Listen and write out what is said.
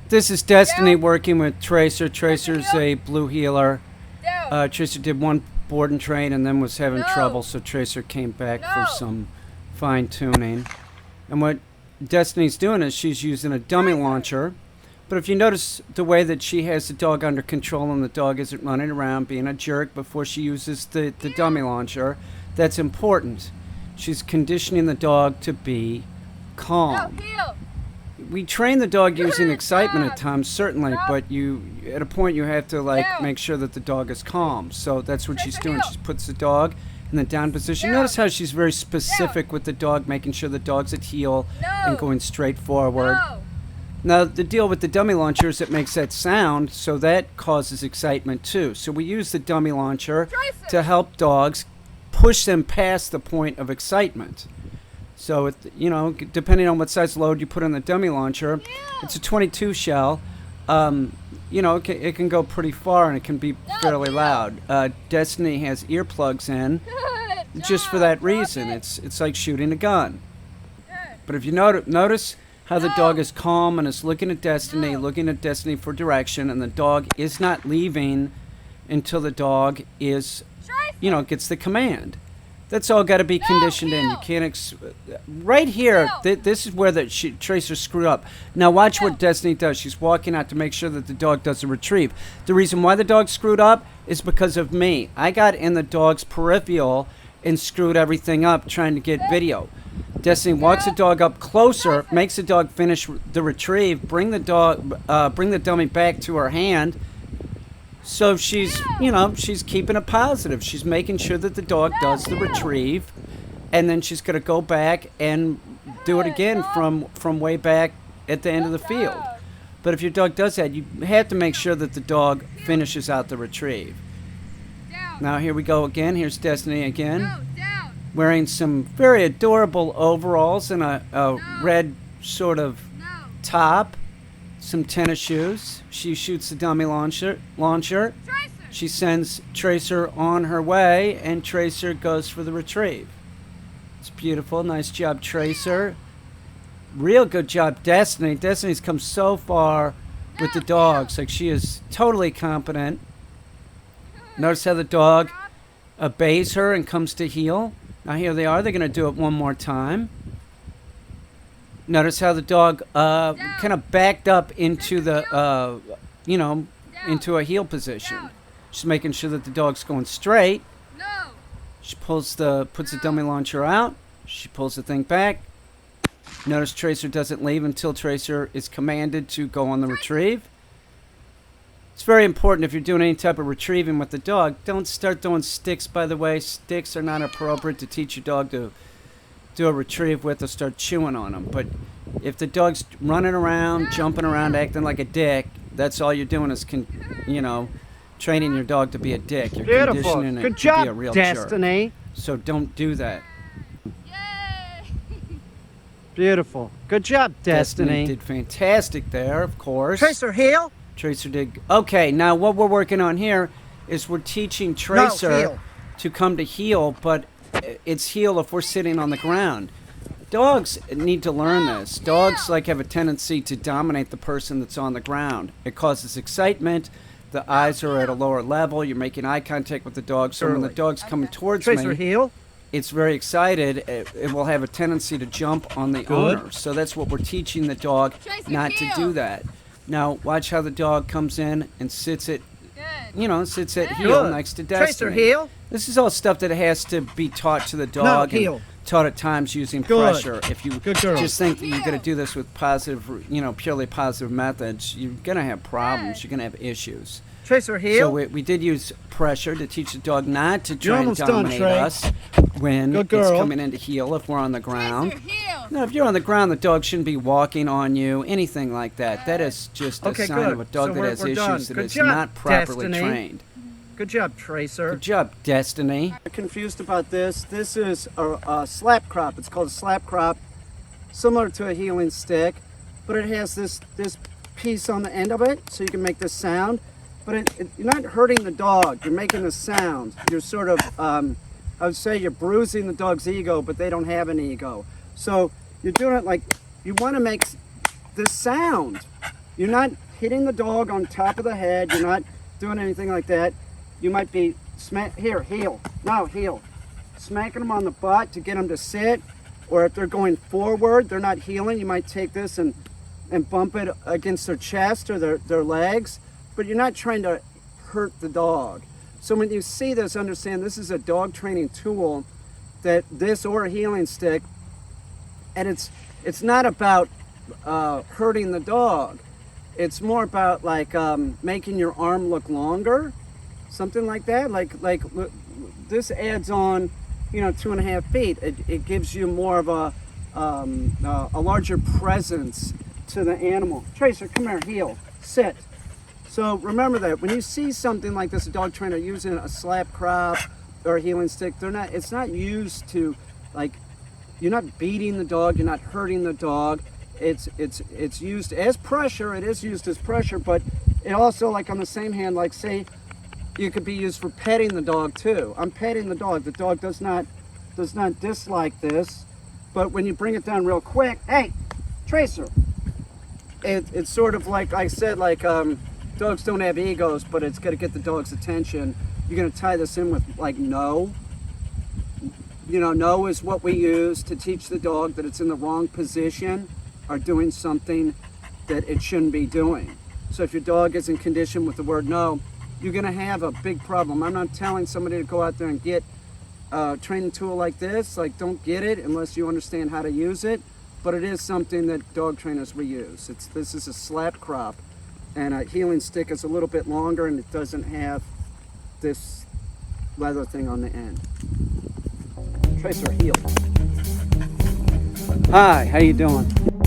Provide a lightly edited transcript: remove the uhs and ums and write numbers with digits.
This is Destiny working with Tracer. Tracer's a blue healer. Tracer did one board and train and then was having trouble, so Tracer came back for some fine tuning. And what Destiny's doing is she's using a dummy launcher. But if you notice the way that she has the dog under control and the dog isn't running around being a jerk before she uses the dummy launcher, that's important. She's conditioning the dog to be calm. We train the dog using excitement at times, certainly, but at a point you have to make sure that the dog is calm. So that's what she's doing. She puts the dog in the down position. Notice how she's very specific with the dog, making sure the dog's at heel and going straight forward. Now, the deal with the dummy launcher is it makes that sound, so that causes excitement too. So we use the dummy launcher to help dogs push them past the point of excitement. So, depending on what size load you put on the dummy launcher, it's a 22 shell. It can go pretty far and it can be fairly loud. Destiny has earplugs in just for that reason. It's like shooting a gun. But if you notice how the dog is calm and is looking at Destiny for direction, and the dog is not leaving until the dog is, gets the command. That's all got to be conditioned in. You can't. Right here, this is where Tracer screwed up. Now watch what Destiny does. She's walking out to make sure that the dog does a retrieve. The reason why the dog screwed up is because of me. I got in the dog's peripheral and screwed everything up trying to get video. Destiny walks the dog up closer, makes the dog finish the retrieve, bring the dummy back to her hand. So she's keeping it positive. She's making sure that the dog does the retrieve, and then she's going to go back and do it again from way back at the end of the field. But if your dog does that, you have to make sure that the dog finishes out the retrieve. Now here we go again. Here's Destiny again, wearing some very adorable overalls and a red sort of top. Some tennis shoes. She shoots the dummy launcher. She sends Tracer on her way, and Tracer goes for the retrieve. It's beautiful. Nice job, Tracer. Real good job, Destiny. Destiny's come so far with the dogs. She is totally competent. Notice how the dog obeys her and comes to heel. Now here they are. They're going to do it one more time. Notice how the dog kind of backed up into the, into a heel position. She's making sure that the dog's going straight. She puts the dummy launcher out. She pulls the thing back. Notice Tracer doesn't leave until Tracer is commanded to go on the retrieve. It's very important if you're doing any type of retrieving with the dog. Don't start throwing sticks, by the way. Sticks are not appropriate to teach your dog to do a retrieve with or start chewing on them. But if the dog's running around, jumping around, acting like a dick, that's all you're doing is training your dog to be a dick. You're conditioning it to be a real Destiny. jerk. So don't do that. Beautiful. Good job, Destiny. Did fantastic there, of course. Tracer, heel. Tracer did. Okay, now what we're working on here is we're teaching Tracer to come to heel, but it's heel if we're sitting on the ground. Dogs need to learn this. Dogs have a tendency to dominate the person that's on the ground. It causes excitement. The eyes are at a lower level. You're making eye contact with the dog. So when the dog's coming towards Tracer, me, heel. It's very excited. It will have a tendency to jump on the owner. So that's what we're teaching the dog not to do that. Now watch how the dog comes in and sits at heel next to Destiny. Tracer, heel. This is all stuff that has to be taught to the dog and taught at times using pressure. If you just think that you're going to do this with positive, purely positive methods, you're going to have problems. You're going to have issues. Tracer, heel. So we did use pressure to teach the dog not to try and dominate us when it's coming into heel if we're on the ground. Now, if you're on the ground, the dog shouldn't be walking on you, anything like that. That is just a sign of a dog that has issues that is not properly trained. Good job, Tracer. Good job, Destiny. I'm confused about this. This is a slap crop. It's called a slap crop, similar to a healing stick, but it has this piece on the end of it, so you can make this sound. But you're not hurting the dog. You're making a sound. You're sort of, I would say you're bruising the dog's ego, but they don't have an ego. So you're doing it like, you want to make this sound. You're not hitting the dog on top of the head. You're not doing anything like that. You might be heel. No, heel. Smacking them on the butt to get them to sit. Or if they're going forward, they're not heeling, you might take this and bump it against their chest or their legs, but you're not trying to hurt the dog. So when you see this, understand this is a dog training tool, that this or a healing stick, and it's not about hurting the dog. It's more about like making your arm look longer, something like that. Like this adds on, 2.5 feet. It gives you more of a larger presence to the animal. Tracer, come here, heel, sit. So remember that when you see something like this, a dog trainer using a slap crop or a healing stick, it's not used to, like, you're not beating the dog, you're not hurting the dog. It's used as pressure. It is used as pressure, but it also, like on the same hand, like say, you could be used for petting the dog too. I'm petting the dog. The dog does not dislike this, but when you bring it down real quick, hey, Tracer, it's sort of like I said, like dogs don't have egos, but it's got to get the dog's attention. You're gonna tie this in with like no. No is what we use to teach the dog that it's in the wrong position or doing something that it shouldn't be doing. So if your dog isn't conditioned with the word no, you're gonna have a big problem. I'm not telling somebody to go out there and get a training tool like this. Like, don't get it unless you understand how to use it. But it is something that dog trainers will use. This is a slap crop, and a healing stick is a little bit longer, and it doesn't have this leather thing on the end. Tracer, heel. Hi, how you doing?